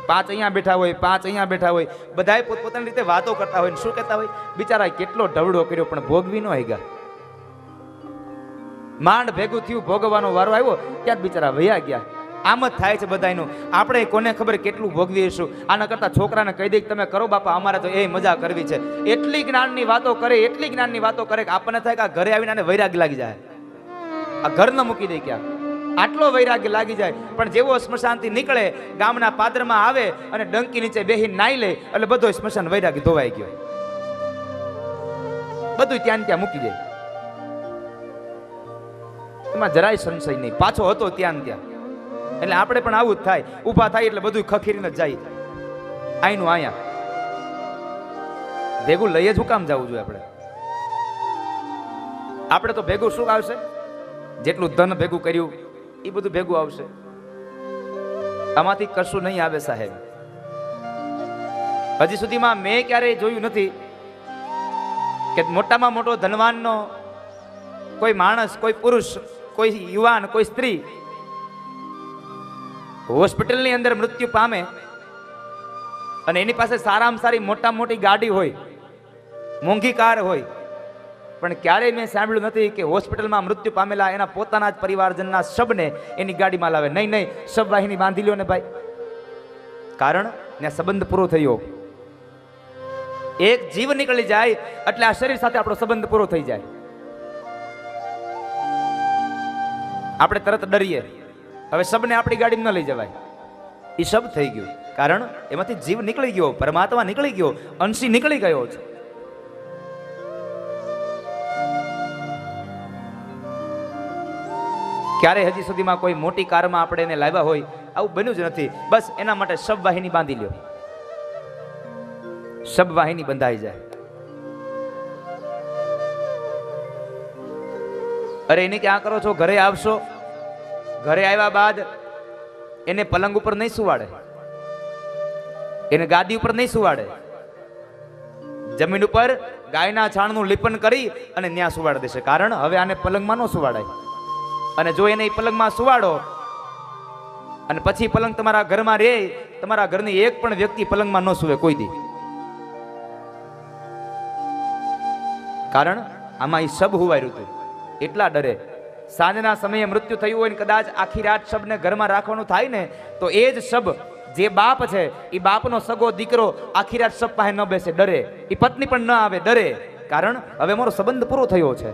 પાંચ અહીંયા બેઠા હોય, પાંચ અહીંયા બેઠા હોય, બધાએ પોતપોતાની રીતે વાતો કરતા હોય. શું કહેતા હોય? બિચારા કેટલો ઢવડો કર્યો પણ ભોગવી ન હગ્યા. માંડ ભેગું થયું, ભોગવવાનો વારો આવ્યો ત્યાં બિચારા વયા ગયા. આમ જ થાય છે બધાયનું. આપણે કોને ખબર કેટલું ભોગવીશું. આના કરતા છોકરાને કહી દે કે તમે કરો બાપા, અમારે તો એ મજા કરવી છે. એટલી જ્ઞાનની વાતો કરે, એટલી જ્ઞાનની વાતો કરે કે આપણને થાય કે આ ઘરે આવીને વૈરાગ્ય લાગી જાય, આ ઘર ન મૂકી દે ક્યાં, આટલો વૈરાગ્ય લાગી જાય. પણ જેવો સ્મશાનથી નીકળે, ગામના પાદરમાં આવે અને ડંકી નીચે બેહીને નાઈ લે એટલે બધો સ્મશાન વૈરાગ્ય ધોવાઈ ગયો, બધું ત્યાં ત્યાં મૂકી જાય. એમાં જરાય સંશય નહીં, પાછો હતો ત્યાં ત્યાં. એટલે આપણે પણ આવું જ થાય, ઊભા થાય એટલે બધું ખખીરીને જ જાય, આઈનું આયા. ભેગું લઈએ જ હું કામ જવું જોઈએ? આપણે તો ભેગું શું આવશે? જેટલું ધન ભેગું કર્યું એ બધું ભેગું આવશે. આમાંથી કશું નહીં આવે સાહેબ. હજી સુધીમાં મેં ક્યારેય જોયું નથી કે મોટામાં મોટો ધનવાનનો કોઈ માણસ, કોઈ પુરુષ, કોઈ યુવાન, કોઈ સ્ત્રી હોસ્પિટલની અંદર મૃત્યુ પામે અને એની પાસે સારામાં સારી મોટા મોટી ગાડી હોય, મોંઘી કાર હોય, પણ ક્યારેય મેં સાંભળ્યું નથી કે હોસ્પિટલમાં મૃત્યુ પામેલા એના પોતાના જ પરિવારજનના શબને એની ગાડીમાં લાવે. નહીં નહીં, શબ વાહિની બાંધી લ્યો ને ભાઈ. કારણ ત્યાં સંબંધ પૂરો થયો. એક જીવ નીકળી જાય એટલે આ શરીર સાથે આપણો સંબંધ પૂરો થઈ જાય. આપણે તરત ડરીએ, હવે શબને આપણી ગાડીમાં ન લઈ જવાય. એ શબ થઈ ગયું, કારણ એમાંથી જીવ નીકળી ગયો, પરમાત્મા નીકળી ગયો, અંશી નીકળી ગયો છે. ક્યારે હજી સુધીમાં કોઈ મોટી કારમાં આપણે એને લાવ્યા હોય આવું બન્યું જ નથી. બસ એના માટે શબ વાહિની બાંધી લ્યો, શબ વાહિની બંધાઈ જાય. અરે એને ક્યાં કરો છો? ઘરે આવશો, ઘરે આવ્યા બાદ એને પલંગ ઉપર નહીં સુવાડે, એને ગાદી ઉપર નહીં સુવાડે, જમીન ઉપર ગાયના છાણનું લીપન કરી અને ત્યાં સુવાડી દેશે. કારણ હવે આને પલંગમાં ન સુવાડાય. અને જો એને પલંગમાં સુવાડો અને પછી પલંગ તમારા ઘરમાં રહે, તમારા ઘરની એક પણ વ્યક્તિ પલંગમાં ન સુવે કોઈ દી. કારણ આમાં એ શબ હુવાયું હતું, એટલા ડરે. સાંજના સમયે મૃત્યુ થયું હોય ને કદાચ આખી રાત શબને ઘરમાં રાખવાનું થાય ને, તો એ જ શબ, જે બાપ છે એ બાપનો સગો દીકરો આખી રાત શબ પાસે ન બેસે, ડરે. એ પત્ની પણ ન આવે, ડરે. કારણ હવે મારો સંબંધ પૂરો થયો છે.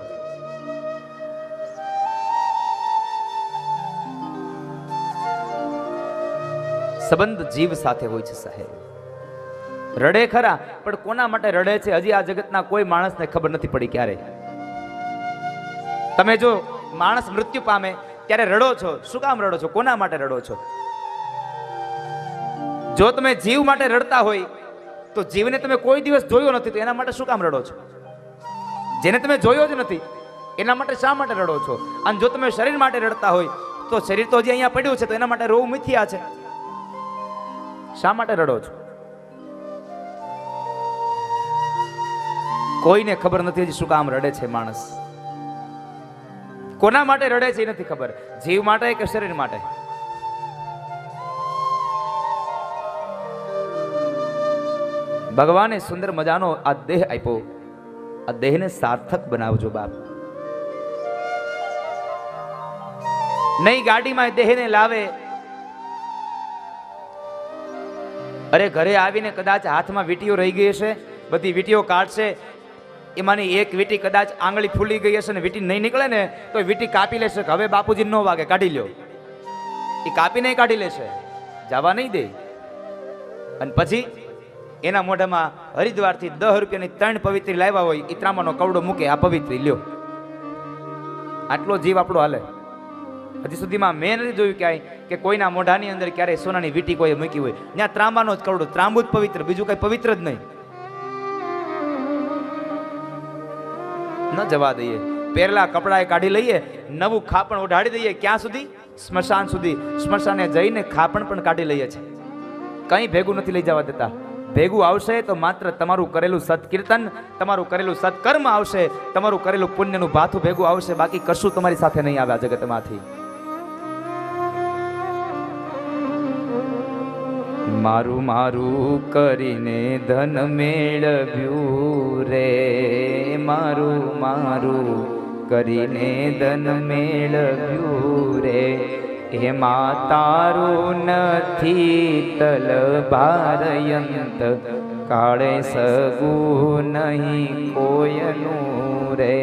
સંબંધ જીવ સાથે હોય છે સાહેબ. રડે ખરા, પણ કોના માટે રડે છે હજી આ જગતના કોઈ માણસને ખબર નથી પડી. ક્યારે તમે જો માણસ મૃત્યુ પામે ત્યારે રડો છો, શું કામ રડો છો? કોના માટે રડો છો? જો તમે જીવ માટે રડતા હોય તો જીવને તમે કોઈ દિવસ જોયો નથી, તો એના માટે શું કામ રડો છો? જેને તમે જોયો જ નથી એના માટે શા માટે રડો છો? અને જો તમે શરીર માટે રડતા હોય તો શરીર તો હજી અહીંયા પડ્યું છે, તો એના માટે રોવું મિથ્યા છે. શા માટે રડો છો? કોઈને ખબર નથી હજી શું કામ રડે છે માણસ. કોના માટે રડે છે એ નથી ખબર. જીવ માટે કે શરીર માટે? ભગવાને સુંદર મજાનો આ દેહ આપ્યો, આ દેહને સાર્થક બનાવજો બાપ. નહીં ગાડીમાં દેહને લાવે, અરે ઘરે આવીને કદાચ હાથમાં વીંટીઓ રહી ગઈ હશે, બધી વીંટીઓ કાઢશે, એમાંની એક વીંટી કદાચ આંગળી ફૂલી ગઈ હશે ને વીંટી નહીં નીકળે ને તો વીંટી કાપી લેશે કે હવે બાપુજી ન વાગે, કાઢી લ્યો. એ કાપીને કાઢી લેશે, જવા નહીં દે. અને પછી એના મોઢામાં હરિદ્વારથી 10 રૂપિયાની 3 પવિત્રી લાવ્યા હોય, એ ત્રામાનો કવડો મૂકે, આ પવિત્રી લ્યો. આટલો જીવ આપણો હાલે. હજી સુધીમાં મેં નથી જોયું ક્યાંય કે કોઈના મોઢાની અંદર ક્યારેય સોનાની વીંટી કોઈ મૂકી હોય. ત્યાં ત્રાંબાનો જ કવડો, ત્રાંબુ જ પવિત્ર, બીજું કઈ પવિત્ર જ નહીં. ન જવા દઈએ. પહેરેલા કપડા કાઢી લઈએ, નવું ખાપણ ઓઢાડી દઈએ. ક્યાં સુધી? સ્મશાન સુધી. સ્મશાને જઈને ખાપણ પણ કાઢી લઈએ છે. કંઈ ભેગું નથી લઈ જવા દેતા. ભેગું આવશે તો માત્ર તમારું કરેલું સત્કીર્તન, તમારું કરેલું સત્કર્મ આવશે, તમારું કરેલું પુણ્યનું ભાથું ભેગું આવશે. બાકી કશું તમારી સાથે નહીં આવે આ જગતમાંથી. મારું મારું કરીને ધન મેળવ્યું રે, મારું મારું કરીને ધન મેળવ્યું રે, એમાં તારું નથી તલભારયંત, કાળે સગું નહીં કોયનું રે,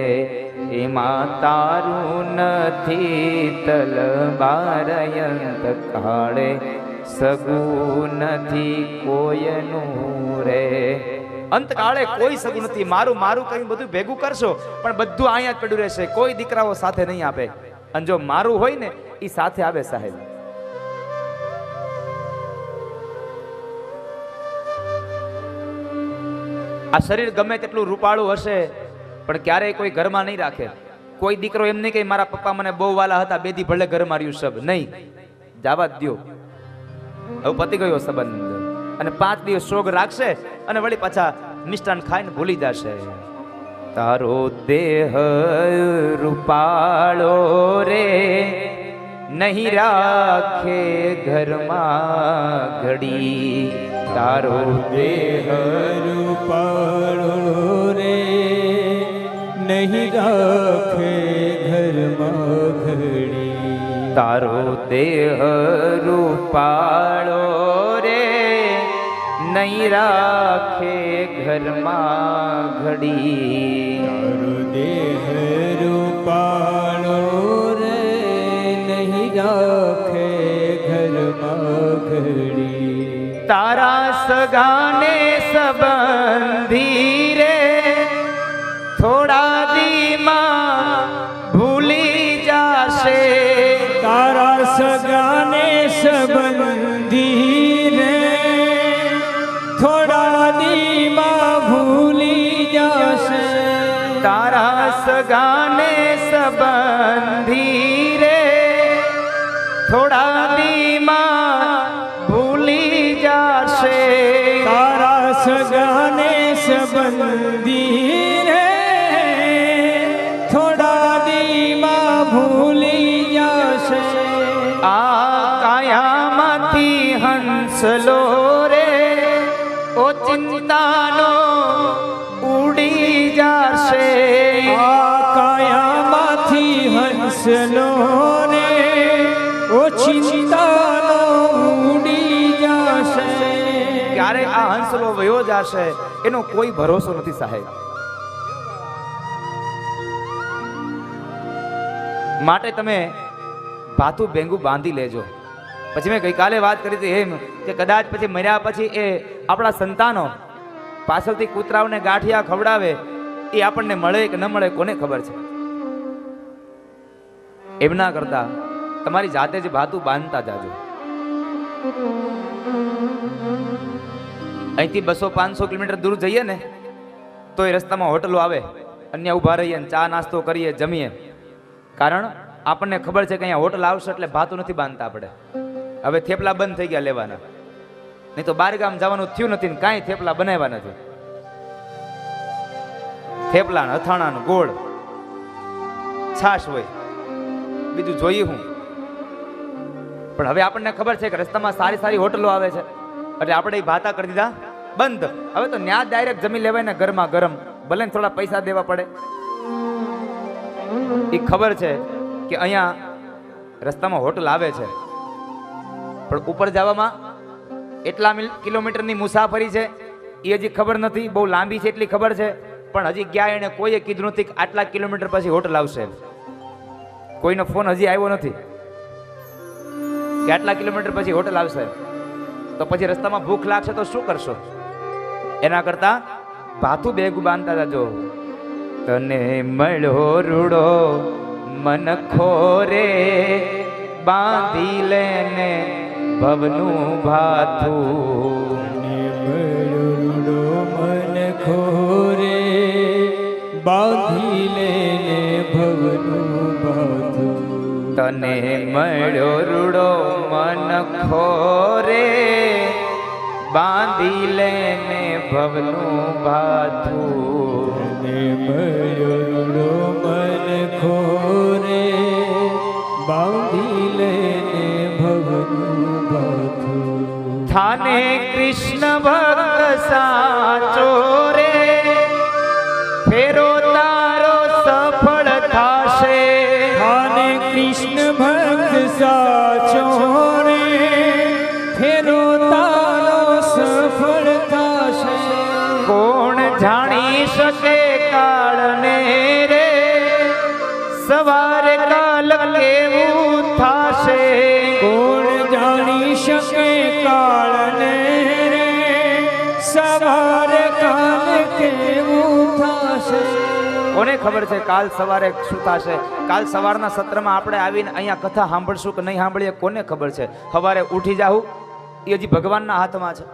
એમાં તારું નથી તલભારયંત, કાળે સગું નથી કોયનું રે. અંતકાળે કોઈ સગું નથી. મારું મારું કઈ બધું ભેગું કરશો પણ બધું અહીંયા જ પડ્યું રહેશે. કોઈ દીકરાઓ સાથે નહીં આપે. અને જો મારું હોય ને એ સાથે આવે સાહેબ. આ શરીર ગમે તેટલું રૂપાળું હશે પણ ક્યારેય કોઈ ઘરમાં નહીં રાખે. કોઈ દીકરો એમ નહીં કે મારા પપ્પા મને બહુ વાલા હતા, બેદી ભલે ઘરમાં રહ્યું સબ નહીં, જવા દો. હવે પતી ગયો સંબંધ અને 5 દિવસ શોક રાખશે અને વળી પાછા મિષ્ટાન ખાઈને ભૂલી જશે. તારો દેહ રૂપાળો રે, નહીં રાખે ઘરમાં ઘડી, તારો દેહ રૂપાળો રે, નહીં રાખે ઘરમાં ઘડી, તારો દેહ રૂપાળો રે, નહીં રાખે ઘરમાં ઘડી, તારો દેહ રૂપાળો રે, નહીં રાખે ઘરમાં ઘડી, તારા સગાને સંબંધી રે, થોડા દીમાં ભૂલી જાશે, તારા સગાને સંબંધી રે, થોડા દીમાં ભૂલી જશે, તારા સગાને સંબંધી રે, થોડા દીમાં ભૂલી જાશે, તારા સગાને સંબંધી રે, થોડા દીમાં ભૂલી જશે, આ કાયામાંથી હંસલો રે, ઓ ચિંતાનો ઉડી જાશે, આ કાયામાંથી હંસલો રે, ઓ ચિંતાનો ઉડી જશે, ક્યારે આ હંસલો વયો જાશે એનો કોઈ ભરોસો નથી સાહેબ. માટે તમે ભાથું ભેંગું બાંધી લેજો. પછી મેં ગઈકાલે વાત કરી હતી એમ કે કદાચ પછી મર્યા પછી એ આપણા સંતાનો પાછળથી કૂતરાઓને ગાંઠિયા ખવડાવે, એ આપણને મળે કે ન મળે કોને ખબર છે. એમ ના કરતા તમારી જાતે જ ભાથું બાંધતા જાજો. અહીંથી 200-500 કિલોમીટર દૂર જઈએ ને તો એ રસ્તામાં હોટલો આવે, અન્ય ઊભા રહીએ ને ચા નાસ્તો કરીએ, જમીએ. કારણ આપણને ખબર છે કે અહીંયા હોટલ આવશે એટલે ભાતું નથી બાંધતા આપણે. હવે થેપલા બંધ થઈ ગયા લેવાના, નહીં તો બાર ગામ જવાનું થયું નથી ને કાંઈ થેપલા બનાવ્યા નથી. થેપલા અથાણા ગોળ છાશ હોય, બીજું જોઈએ હું. પણ હવે આપણને ખબર છે કે રસ્તામાં સારી સારી હોટલો આવે છે એટલે આપણે એ ભાતા કરી દીધા બંધ. હવે તો ન્યા ડાયરેક્ટ જમી લેવાય ને ગરમા ગરમ, ભલે ને થોડા પૈસા દેવા પડે. એ ખબર છે કે અહીંયા રસ્તામાં હોટલ આવે છે પણ ઉપર જવામાં એટલા કિલોમીટરની મુસાફરી છે એ હજી ખબર નથી. બહુ લાંબી છે એટલી ખબર છે પણ હજી ગયા એને કોઈએ કીધું નથી કે આટલા કિલોમીટર પછી હોટલ આવશે. કોઈનો ફોન હજી આવ્યો નથી કે આટલા કિલોમીટર પછી હોટલ આવશે. તો પછી રસ્તામાં ભૂખ લાગશે તો શું કરશો? એના કરતા ભાથું ભેગું બાંધતા જાજો. તને મળ્યો રૂડો મન ખોરે, બાંધી લેને ભવનું ભાથું. રૂડો મન ખોરે, બાંધી લેને ભવનું ભાથું. તને મળ્યો રૂડો મન ખોરે, બાંધી લેને ભવનું ભાથું. તને મળ્યો રૂડો મન ખોરે, બાંધી લેને ભવનું ભાથું. થાને કૃષ્ણ ભક્ત સાચો રે ફેરો તારો સફળ થાશે થાને કૃષ્ણ ભક્ત સાચો રે ફેરો તારો સફળ થાશે કોણ જાણી શકે કાળને રે સવારે કાલ કેવું થાશે કોણ જાણી શકે કાળને રે સવારે કાલ કેવું થાશે કોને ખબર છે કાલ સવારે શું થશે કાલ સવારના સત્રમાં આપણે આવીને અહીંયા કથા સાંભળશું કે નહીં સાંભળીએ કોને ખબર છે સવારે ઉઠી જાવું એ હજી ભગવાનના હાથમાં છે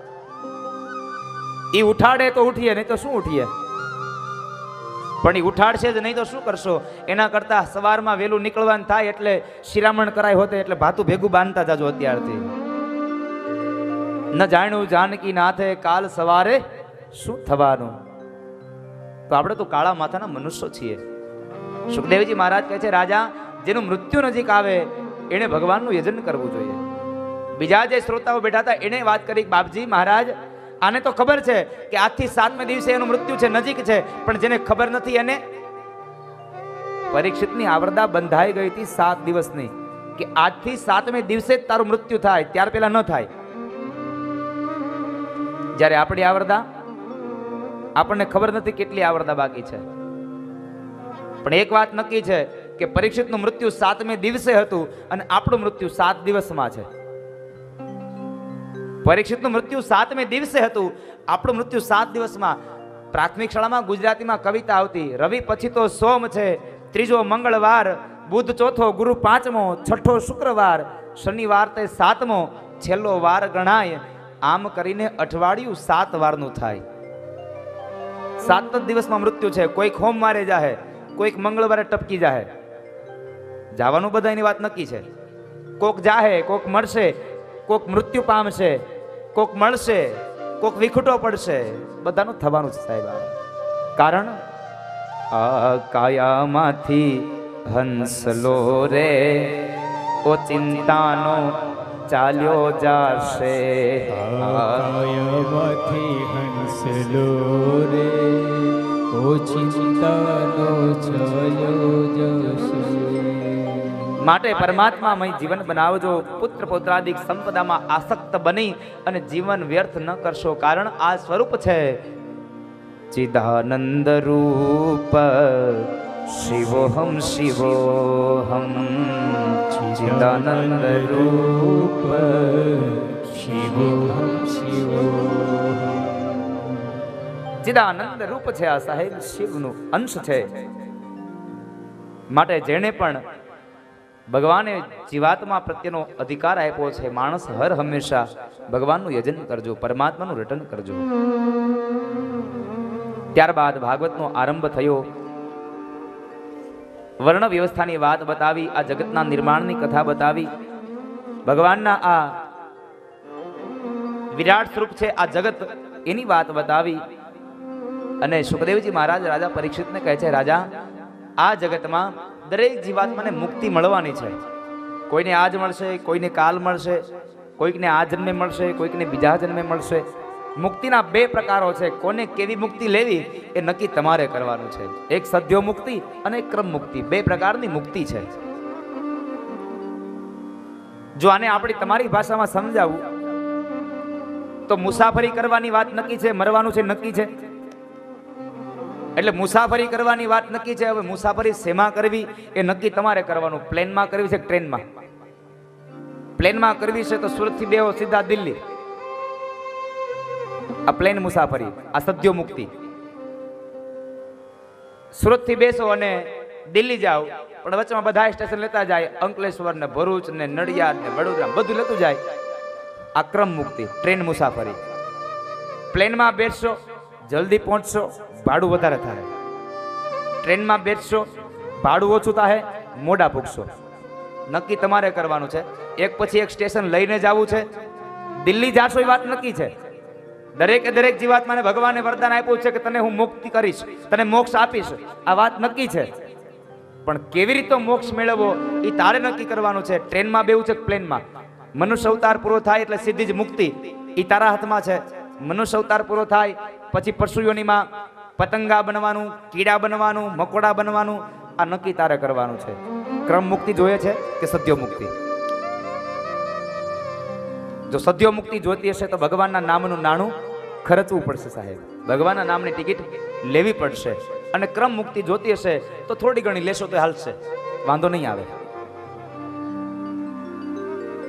એ ઉઠાડે તો ઉઠીએ નહીં તો શું ઉઠીએ પણ એ ઉઠાડશે જ નહીં તો શું કરશો એના કરતા સવારમાં વહેલું નીકળવાનું થાય એટલે શિરામણ કરાય હોતે એટલે ભાતું ભેગું બાંધતા જાજો અત્યારથી ન જાણ્યું જાનકી નાથે કાલ સવારે શું થવાનું તો આપણે તો કાળા માથાના મનુષ્યો છીએ સુખદેવજી મહારાજ કહે છે રાજા જેનું મૃત્યુ નજીક આવે એને ભગવાનનું યજન કરવું જોઈએ બીજા જે શ્રોતાઓ બેઠા હતા એને વાત કરી બાપજી મહારાજ આને તો ખબર છે કે આજથી 7મે દિવસે એનું મૃત્યુ છે નજીક છે પણ જેને ખબર નથી એને પરીક્ષિતની આવરદા બંધાઈ ગઈ હતી 7 દિવસની કે આજથી 7મે દિવસે જ તારું મૃત્યુ થાય ત્યાર પહેલા ન થાય જ્યારે આપણી આવરદા આપણને ખબર નથી કેટલી આવરદા બાકી છે પણ એક વાત નક્કી છે કે પરીક્ષિતનું મૃત્યુ 7મે દિવસે હતું અને આપણું મૃત્યુ 7 દિવસમાં છે પરીક્ષિતનું મૃત્યુ 7મે દિવસે હતું આપણું મૃત્યુ 7 દિવસમાં પ્રાથમિક શાળામાં ગુજરાતીમાં કવિતા આવતી રવિ પછી તો સોમ છે ત્રીજો મંગળવાર બુધ ચોથો ગુરુ 5મો છઠ્ઠો શુક્રવાર શનિવાર તે 7મો છેલ્લો વાર ગણાય આમ કરીને અઠવાડિયું 7 વારનું થાય 7 જ દિવસમાં મૃત્યુ છે કોઈક સોમવારે જાહે કોઈક મંગળવારે ટપકી જાહે જવાનું બધાની વાત નક્કી છે કોક જાહે કોક મળશે કોક મૃત્યુ પામશે કોક મળશે કોક વિખૂટો પડશે બધાનું થવાનું છે સાહેબ કારણ આ કાયામાંથી હંસલો રે ઓ ચિંતાનો ચાલ્યો જાશે કાયામાંથી હંસલો રે ઓ ચિંતાનો ચાલ્યો જશે માટે પરમાત્મામય જીવન બનાવજો પુત્ર પૌત્રાદિક સંપદામાં આસક્ત બની અને જીવન વ્યર્થ ન કરશો કારણ આ સ્વરૂપ છે ચિદાનંદ રૂપ શિવોહમ શિવોહમ ચિદાનંદ રૂપ શિવોહમ શિવોહમ ચિદાનંદ રૂપ છે આ સાહેબ શિવનું અંશ છે માટે જેણે પણ ભગવાને જીવાત્મા પ્રત્યેનો અધિકાર આપ્યો છે માણસ હર હંમેશા ભગવાનનું યજન કરજો પરમાત્માનું રટન કરજો ત્યારબાદ ભાગવતનો આરંભ થયો વર્ણ વ્યવસ્થાની વાત બતાવી આ જગતના નિર્માણની કથા બતાવી ભગવાનના આ વિરાટ સ્વરૂપ છે આ જગત એની વાત બતાવી અને સુખદેવજી મહારાજ રાજા પરીક્ષિતને કહે છે રાજા આ જગતમાં દરેક જીવાત્માને મુક્તિ મળવાની છે કોઈને આજ મળશે કોઈને કાલ મળશે કોઈકને આ જન્મે મળશે કોઈકને બીજા જન્મે મળશે મુક્તિના 2 પ્રકારો છે કોને કેવી મુક્તિ લેવી એ નક્કી તમારે કરવાનું છે એક સદ્યો મુક્તિ અને એક ક્રમ મુક્તિ 2 પ્રકારની મુક્તિ છે જો આને આપણી તમારી ભાષામાં સમજાવું તો મુસાફરી કરવાની વાત નક્કી છે મરવાનું છે નક્કી છે એટલે મુસાફરી કરવાની વાત નક્કી છે હવે મુસાફરી શેમાં કરવી એ નક્કી તમારે કરવાનું પ્લેનમાં કરવી છે ટ્રેનમાં પ્લેનમાં કરવી છે તો સુરતથી બેહો સીધા દિલ્હી આ પ્લેન મુસાફરી આ સદ્યો મુક્તિ સુરતથી બેસો અને દિલ્હી જાઓ પણ વચમાં બધા સ્ટેશન લેતા જાય અંકલેશ્વર ને ભરૂચ ને નડિયાદ ને વડોદરા બધું લેતું જાય આ ક્રમ મુક્તિ ટ્રેન મુસાફરી પ્લેનમાં બેસશો જલ્દી પહોંચશો ભાડું વધારે થાય ટ્રેનમાં બેસશો ભાડું ઓછું થાય મોડા પૂગશો નક્કી તમારે કરવાનું છે એક પછી એક સ્ટેશન લઈને જવું છે દિલ્હી જાશો એ વાત નક્કી છે દરેક જીવાત્માને ભગવાને વરદાન આપ્યું છે કે તને હું મુક્તિ કરીશ તને મોક્ષ આપીશ આ વાત નક્કી છે પણ કેવી રીતે મોક્ષ મેળવવો એ તારે નક્કી કરવાનું છે ટ્રેનમાં બેવું છે પ્લેનમાં મનુષ્ય અવતાર પૂરો થાય એટલે સીધી જ મુક્તિ એ તારા હાથમાં છે. મનુષ્ય અવતાર પૂરો થાય પછી પરશુયોનીમાં પતંગા બનવાનું, કીડા બનવાનું, મકોડા બનવાનું, આ નક્કી તારે કરવાનું છે. ક્રમ મુક્તિ જોઈએ છે કે સદ્યો મુક્તિ? જો સદ્યો મુક્તિ જોતી હશે તો ભગવાનના નામનું નાણું ખર્ચવું પડશે સાહેબ. ભગવાનના નામની ટિકિટ લેવી પડશે. અને ક્રમ મુક્તિ જોતી હશે તો થોડી ઘણી લેશો તો હાલશે, વાંધો નહીં આવે.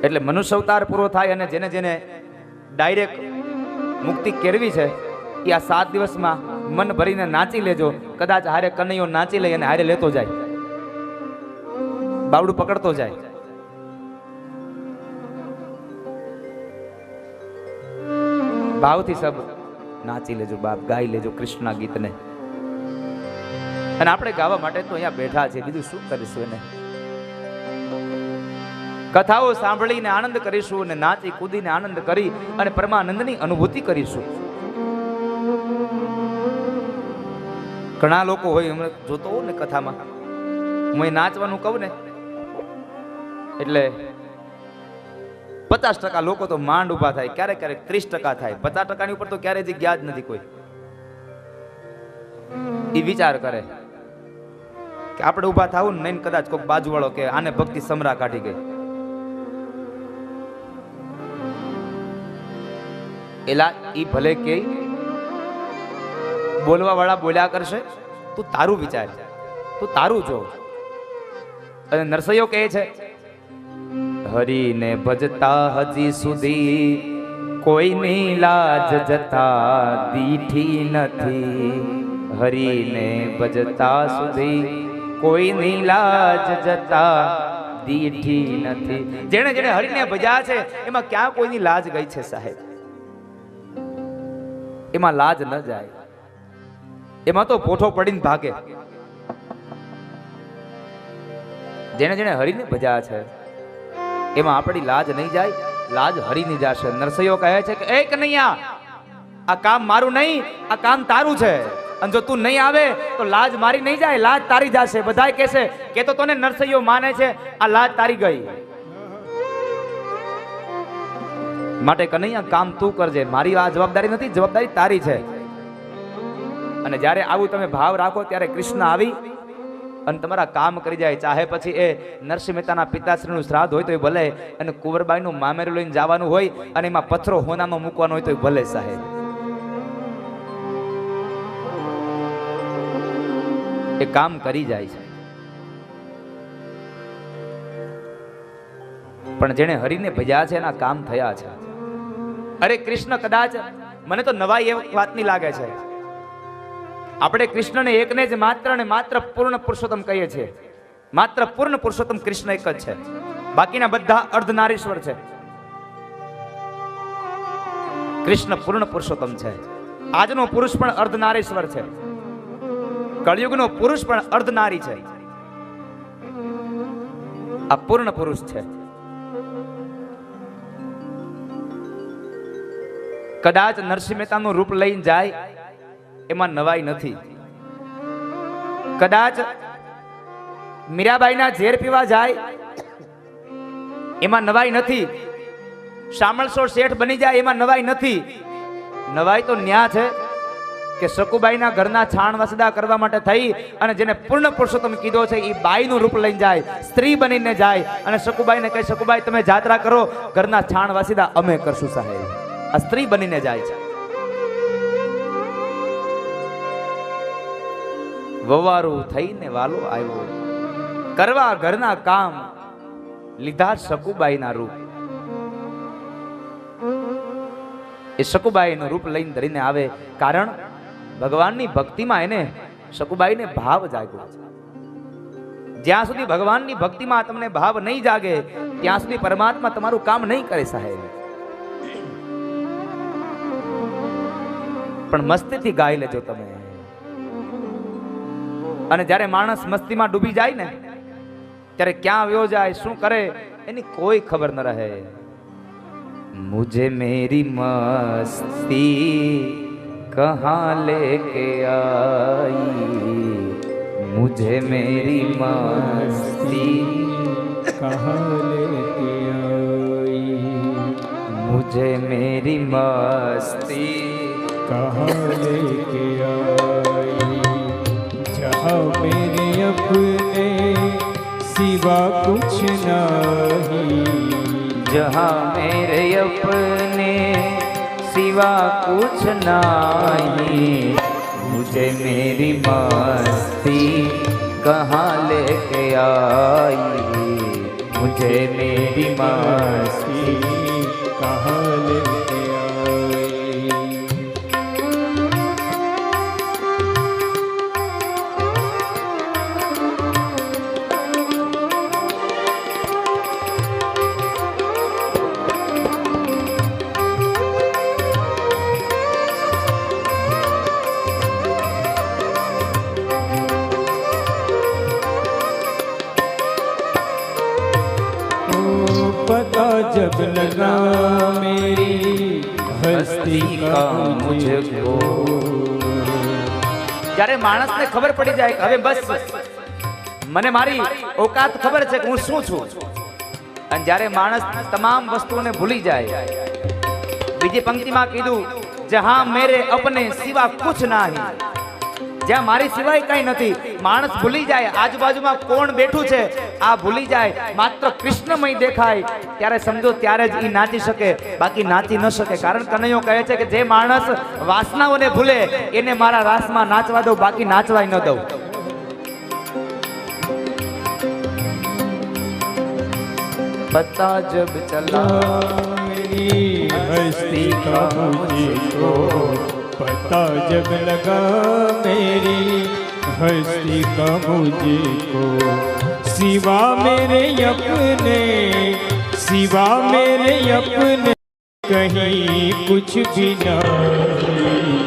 એટલે મનુષ્ય અવતાર પૂરો થાય અને જેને જેને ડાયરેક્ટ મુક્તિ કેળવી છે એ આ 7 દિવસમાં મન ભરીને નાચી લેજો. કદાચ હારે કનૈયો નાચી લઈ અને હારે લેતો જાય, બાવડું પકડતો જાય. ભાવથી સબ નાચી લેજો બાપ, ગાઈ લેજો કૃષ્ણના ગીતને. અને આપણે ગાવા માટે તો અહીંયા બેઠા છે, બીજું શું કરીશું? એને કથાઓ સાંભળીને આનંદ કરીશું અને નાચી કૂદીને આનંદ કરી અને પરમાનંદની અનુભૂતિ કરીશું. ઘણા લોકો હોય, હમણાં જોતો હોઉં ને કથામાં, હું નાચવાનું કહું ને એટલે 50% લોકો તો માંડ ઉભા થાય, ક્યારેક ક્યારેક 30% થાય, 50%ની ઉપર તો ક્યારેય જ ગયા જ નથી કોઈ. એ વિચાર કરે કે આપણે ઉભા થાવું ને, કદાચ કોઈક બાજુવાળો કે આને ભક્તિ સમરા કાઢી ગઈ, એલા ઈ ભલે કે બોલવા વાળા બોલ્યા કરશે, તું તારું વિચાર, તું તારું જો. અને નરસૈયો કહે છે, હરીને ભજતા હજી સુધી કોઈની લાજ જતા દીઠી નથી. હરીને ભજતા સુધી કોઈની લાજ જતા દીઠી નથી. જેણે જેણે હરીને ભજ્યા છે એમાં ક્યાં કોઈની લાજ ગઈ છે સાહેબ? એમાં લાજ ન જાય, એમાં તો પોઠો પડીને ભાગે. જેણે જેણે હરીને ભજ્યા છે એમાં આપણી લાજ નહીં જાય, લાજ હરીની જશે. નરસૈયો કહે છે કે એ કનૈયા, આ કામ મારું નહીં, આ કામ તારું છે. અને જો તું નહીં આવે તો લાજ મારી નહીં જાય, લાજ તારી જશે. બધાય કહેશે કે તો તને નરસૈયો માને છે, આ લાજ તારી ગઈ. માટે કનૈયા કામ તું કરજે, મારી આ જવાબદારી નથી, જવાબદારી તારી છે. અને જ્યારે આવું તમે ભાવ રાખો ત્યારે કૃષ્ણ આવી અને તમારા કામ કરી જાય. ચાહે પછી એ નરસિંહ મહેતાના પિતાશ્રીનું શ્રાદ્ધ હોય તો ભલે, અને કુંવરબાઈનું મામેરું લઈને જવાનું હોય અને એમાં પથ્થરો હોનામાં મૂકવાનો હોય તો ભલે સાહેબ. એ કામ કરી જાય છે. પણ જેણે હરીને ભજ્યા છે એના કામ થયા છે. અરે કૃષ્ણ, કદાચ મને તો નવાઈ એ વાતની લાગે છે, આપણે કૃષ્ણને એકને જ માત્ર ને માત્ર પૂર્ણ પુરુષોત્તમ કહીએ છીએ. માત્ર પૂર્ણ પુરુષોત્તમ કૃષ્ણ એક જ છે, બાકીના બધા અર્ધનારીશ્વર છે. કૃષ્ણ પૂર્ણ પુરુષોત્તમ છે. આજનો પુરુષ પણ અર્ધનારીશ્વર છે, કળિયુગનો પુરુષ પણ અર્ધનારી છે. આ પૂર્ણ પુરુષ છે. કદાચ નરસિંહ મહેતાનું રૂપ લઈને જાય એમાં નવાઈ નથી. કદાચ મીરાબાઈના ઝેર પીવા જાય એમાં નવાઈ નથી. શામળસો શેઠ બની જાય એમાં નવાઈ નથી. નવાઈ તો ન્યા છે કે સકુબાઈના ઘરના છાણ વસદા કરવા માટે થઈ અને જેને પૂર્ણ પુરુષોત્તમ કીધો છે એ બાઈનું રૂપ લઈને જાય, સ્ત્રી બનીને જાય અને સકુબાઈને કહે, સકુબાઈ તમે જાત્રા કરો, ઘરના છાણ વસદા અમે કરશું સાહેબ. આ સ્ત્રી બનીને જાય છે. વવારું થઈને વાલો આવ્યો, કરવા ઘરના કામ લીધા સકુબાઈના રૂપ. એ સકુબાઈનું રૂપ લઈને ધરીને આવે, કારણ ભગવાનની ભક્તિમાં એને સકુબાઈને ભાવ જાગ્યો. જ્યાં સુધી ભગવાનની ભક્તિમાં તમને ભાવ નહીં જાગે ત્યાં સુધી પરમાત્મા તમારું કામ નહીં કરે સાહેબ. પણ મસ્તીથી ગાઈ લેજો તમે. અને જ્યારે માણસ મસ્તીમાં ડૂબી જાય ને ત્યારે ક્યાં વ્યો જાય, શું કરે એની કોઈ ખબર ન રહે. મુझे मेरी मस्ती कहाँ लेके आई, मुझे मेरी मस्ती कहाँ लेके आई, मुझे मेरी मस्ती कहाँ लेके आई, जहाँ मेरे अपने सिवा कुछ नहीं, जहाँ मेरे अपने सिवा कुछ नहीं, मुझे मेरी मस्ती कहाँ लेके आई, मुझे मेरी मस्ती कहाँ लेके आई। पता जब लगा मेरी हस्ती का मुझको, જ્યારે માણસને ખબર પડી જાય કે હવે બસ મને મારી ઓકાત ખબર છે કે હું શું છું, અને જ્યારે માણસ તમામ વસ્તુઓને ભૂલી જાય, બીજી પંક્તિમાં કીધું જહાં મેરે અપને સિવા કુછ નહીં, જ્યાં મારી સિવાય કઈ નથી, માણસ ભૂલી જાય આજુબાજુમાં કોણ બેઠું છે આ ભૂલી જાય, માત્ર કૃષ્ણમય દેખાય ત્યારે સમજો ત્યારે જ એ નાચી શકે, બાકી નાચી ન શકે. કારણ કનૈયો કહે છે કે જે માણસ વાસનાઓને ભૂલે એને મારા રાસમાં નાચવા દઉં, બાકી નાચવાય ન દઉં. पता जब चला मेरी हस्ती का मुझको, पता जब लगा मेरी हस्ती का मुझको, सिवा मेरे अपने, सिवा मेरे अपने कहीं कुछ भी नहीं,